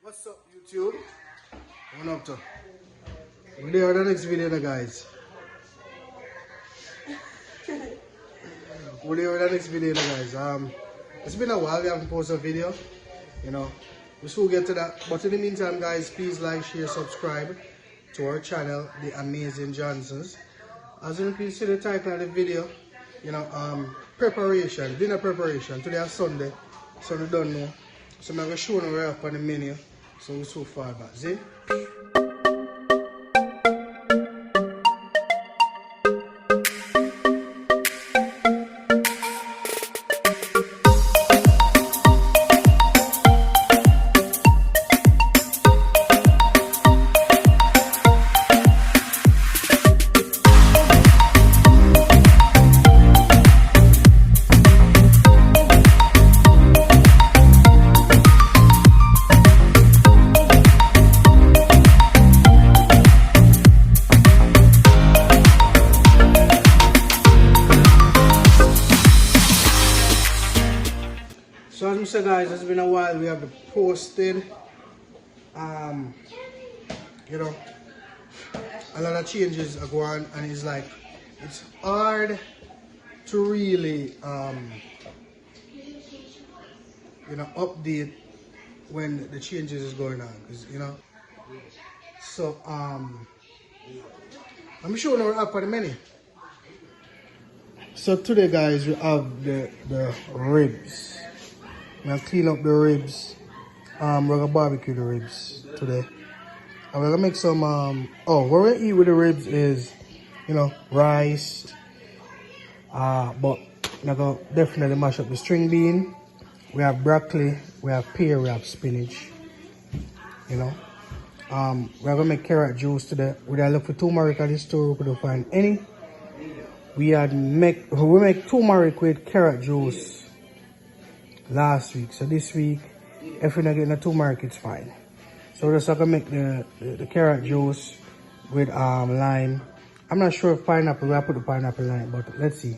What's up, YouTube? What up to? We're there on the next video now, guys. We're there on the next video now, guys. It's been a while we haven't posted a video. You know, we still get to that. But in the meantime, guys, please like, share, subscribe to our channel, The Amazing Johnsons. As you can see the title of the video, you know, preparation, dinner preparation. Today is Sunday, so we don't know. So I'm going to show you right up on the menu. So we're so far back. See? So as I said, guys, it's been a while. We have posted, you know, a lot of changes are going, and it's like it's hard to really, you know, update when the changes is going on, because you know. So I'm showing you up on the menu. So today, guys, we have the ribs. I'm gonna clean up the ribs. We're gonna barbecue the ribs today. And we're gonna make some what we're gonna eat with the ribs is, you know, rice. But we're gonna definitely mash up the string bean. We have broccoli, we have pear, we have spinach. You know. We're gonna make carrot juice today. We gotta look for turmeric at the store, we couldn't find any. We make turmeric with carrot juice last week, so this week if we're not getting the turmeric, it's fine. So we're just gonna make the carrot juice with lime. I'm not sure if pineapple, we'll put the pineapple lime, but let's see.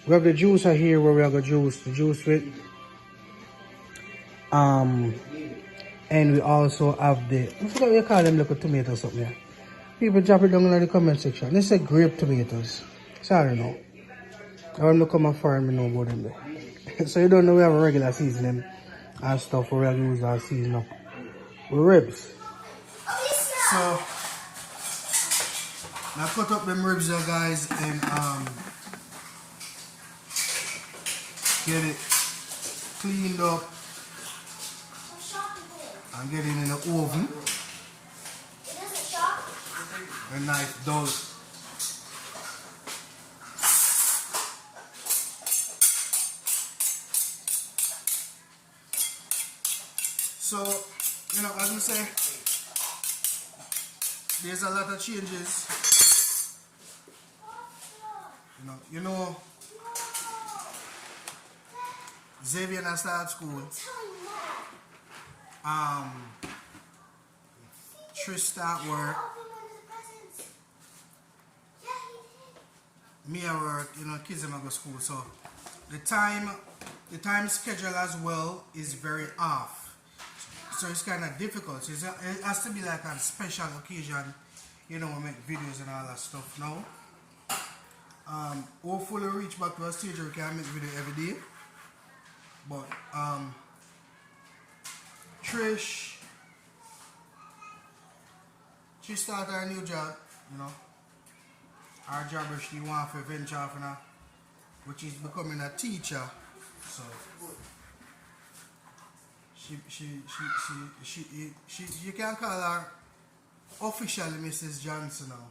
We have the juicer here where we have the juice with and we also have the, I forgot what you call them, little tomatoes or something. Yeah. People drop it down in the comment section. They say grape tomatoes, so I don't know. I want to come and find me know about them there. So you don't know we have a regular seasoning and stuff where we use our season up with ribs. So now cut up them ribs there, guys, and get it cleaned up and get it in the oven. A nice dull. So, you know, as I say, there's a lot of changes. You know, Xavi and start school. Trish start work. Me at work, you know, kids are go to school. So the time schedule as well is very off. So it's kind of difficult. So it has to be like a special occasion, you know, we make videos and all that stuff now. Hopefully reach back to a stage where we can make video every day. But Trish, she started her new job, you know. Our job is she wants to venture off now, which is becoming a teacher. So you can call her officially Mrs. Johnson now.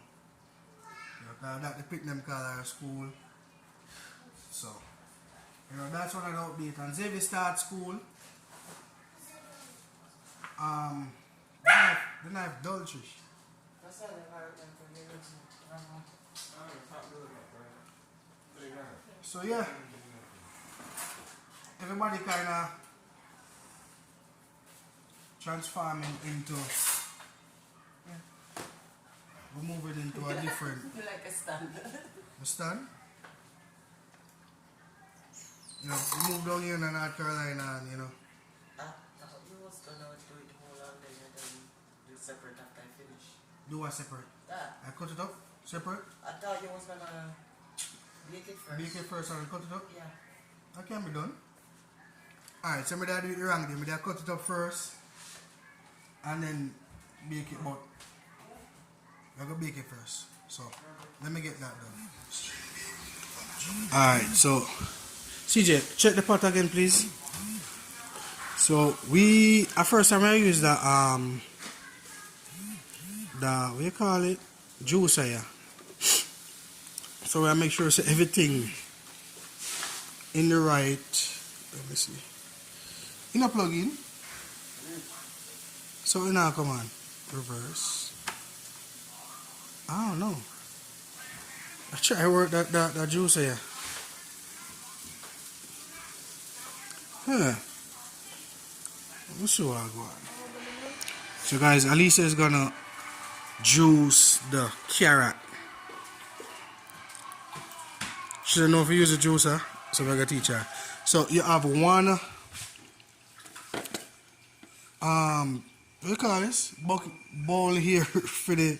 You know, that the pick them call her school. So, you know, that's one of the updates. And Xavi start school. The knife dull, Trish. So yeah, everybody kind of transforming into, we move it into a different. Like a stand. A stand? You know, we moved down here in North Carolina and, you know. You was gonna do it whole on the separate after I finish. Do what separate? That. I cut it up? Separate? I thought you was gonna bake it first. Bake it first and cut it up? Yeah. That can be done. Alright, so I'm going to do it wrong then. I'm going to cut it up first and then bake it, but I'm going to bake it first. So, let me get that done. Alright, so CJ, check the pot again please. So at first I'm going to use the what you call it? Juicer, yeah. So I make sure so everything in the right, let me see. In a plug in. So now come on. Reverse. I don't know. I try to work that juicer here. Huh. Let's see what I got. So guys, Alicia is gonna juice the carrot. She doesn't know if you use a juicer, so we're gonna teach her. So you have one what do you call this? Bucket bowl here for the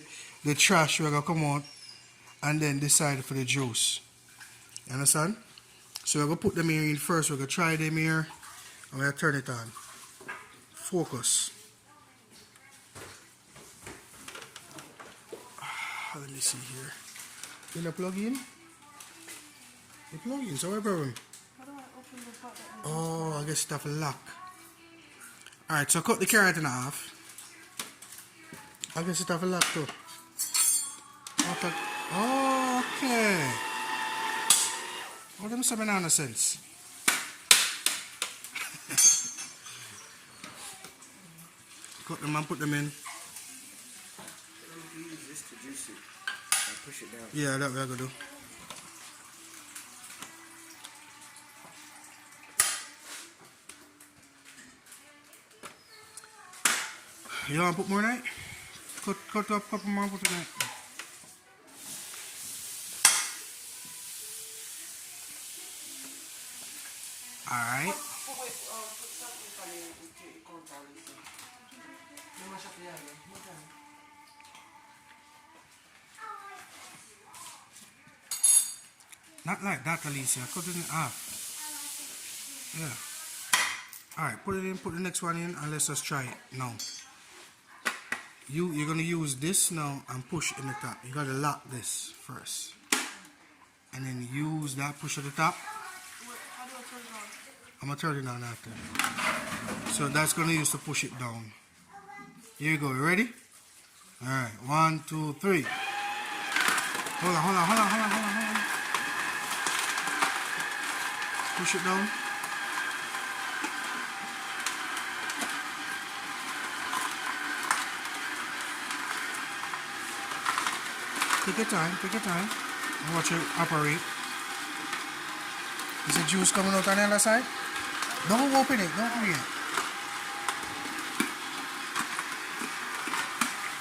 trash we're gonna come out, and then this side for the juice. You understand? So we're gonna put them here in first, we're gonna try them here, and we're gonna turn it on. Focus. Let me see here. Can I plug in? You plug in, so what problem? How do I open the pot? Oh, I guess it have a lock. Alright, so cut the carrot in half. I guess it have a lock too. Okay. What them say banana sense? Cut them and put them in. You use this to juice it and push it down. Yeah, that's what I gotta do. You want to put more in it? Cut up a couple more, put it in it. Alright. Not like that, Alicia. Cut it in half. Yeah. Alright, put it in, put the next one in, and let's just try it now. You're gonna use this now and push in the top. You gotta lock this first. And then use that push at the top. How do I turn it on? I'm gonna turn it on after. So that's gonna use to push it down. Here you go, you ready? Alright, 1, 2, 3. Hold on. Push it down. Take your time. And watch it operate. Is the juice coming out on the other side? Don't open it.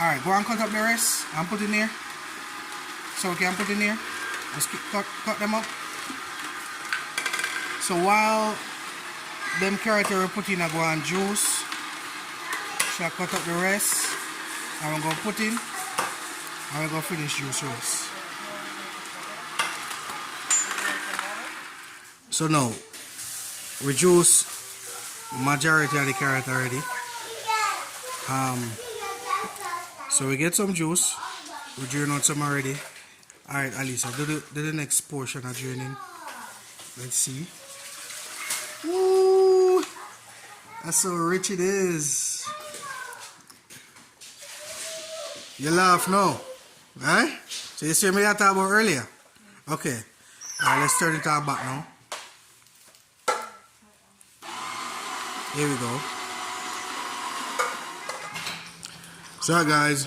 Alright, go and cut up the rest and put in there. So we can put in there. Just cut them up. So while them carrots are put in, I go and juice. So I cut up the rest. And I'm going to put in. And we're going to finish juice rest. So now, we juice majority of the carrot already. So we get some juice. We drain out some already. Alright, Alisa, do the next portion of draining. Let's see. Woo! That's so rich it is. You laugh now. Right? So you see me that talk about earlier? Okay. Alright, let's turn it on back now. Here we go. So guys,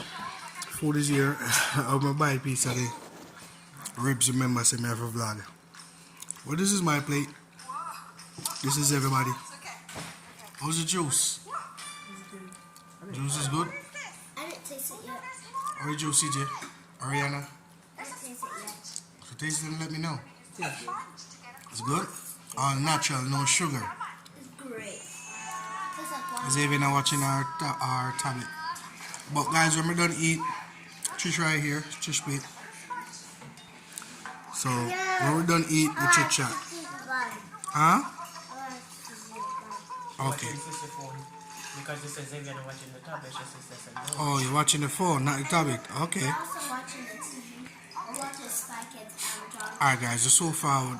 food is here. I'm gonna buy a piece of the ribs. Remember, say me have a vlog. Well, this is my plate. This is everybody. How's the juice? Juice is good? I didn't taste it yet. How is juice, CJ? Ariana? I didn't taste it yet. So taste it and let me know. It's good? All natural, no sugar. It's great. Tastes like water. Xavi now watching our tablet. But guys, when we're done eat, Trish right here, Trish plate. So when we're done eat, we chit chat. Huh? Okay. Because this is Xavi and watching the tablet, she says no. Oh, you're watching the phone, not the tablet. Okay. I'm also watching the TV. I watch Spy Kids and John. Alright guys, just so far